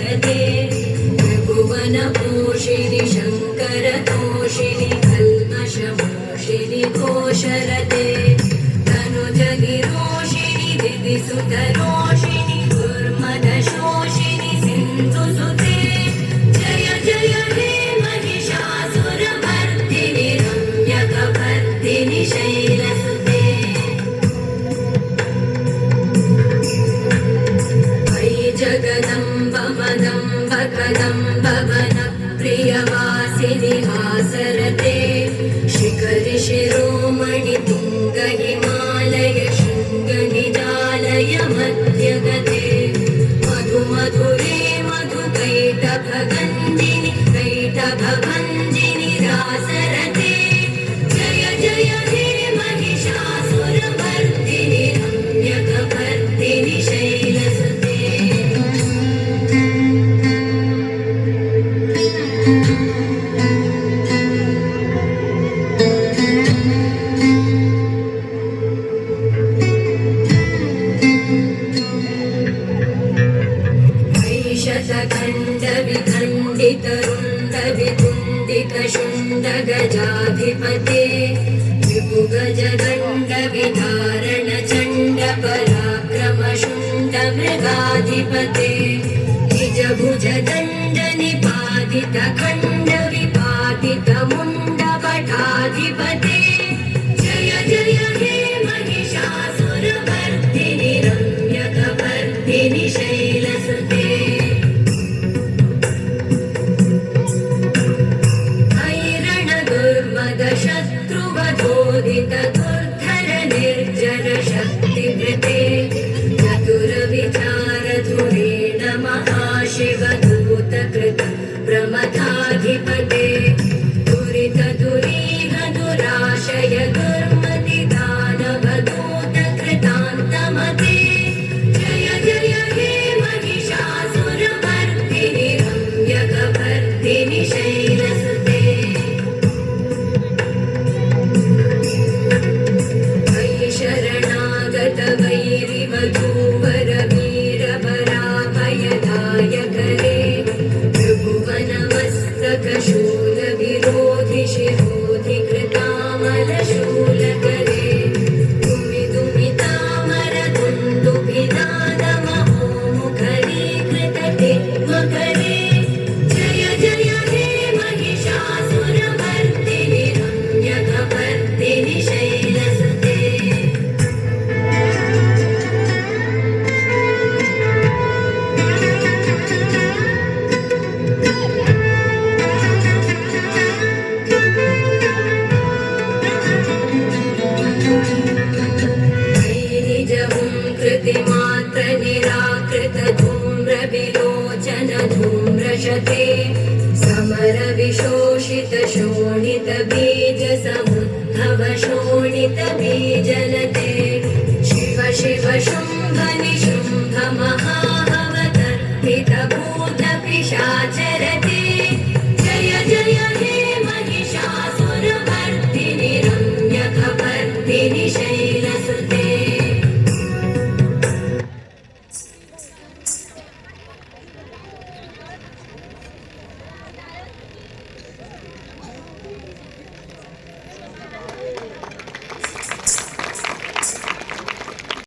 शाश्वते त्रिभुवनपोषिणि शङ्करतोषिणि कल्मषमोषिणि घोषरते तनुजगिरोषिणि दिविसुतरोषिणि दुर्मदशोषिणि सिन्धुसुते जय जय हे महिषासुरमर्दिनि रम्यकपर्दिनि शैलसुते जगदम्ब मदम्ब कदम्ब वनप्रियवासिनि हासरते शिखरि शिरोमणि तुङ्ग हिमालय शृङ्ग निजालय मध्यगते मधु मधुरे मधुकैटभगञ्जिनि कैटभभञ्जिनि रासरते जय जय हे महिषासुरमर्दिनि रम्यकपर्दिनि शैलसुते गजाधिपते विपुगजगण्ड विधारण चण्ड पराक्रम शुण्ड मृगाधिपते निज भुज दण्ड निपातित खण्ड विपातित मुण्ड भटाधिपते जय जय हे महिषासुरमर्दिनि रम्यकपर्दिनि शैलसुते शत्रुवधोदित दुर्धर निर्जर शक्तिवृते चतुरविचारधुरेण महाशिवदूतकृत प्रमथाधिपते दुरित दुरीह दुराशय दुर्मति दानवदूतकृतान्तमते जय जय हे महिषासुरमर्दिनि रम्यकपर्दिनि शैलसुते शरणागत वैरिवधूवर वीरपराभयदायकरे त्रिभुवनमस्तक शूल विरोधि शिरोधि कृतामलशूलकरे दुमिदुमितामर दुन्दुभिनादमहो मुखरीकृतते मकरे जय जय हे महिषासुरमर्दिनि रम्यकपर्दिनि शैलसुते कृतिमात्र निराकृत धूम्र विलोचन धूम्रशते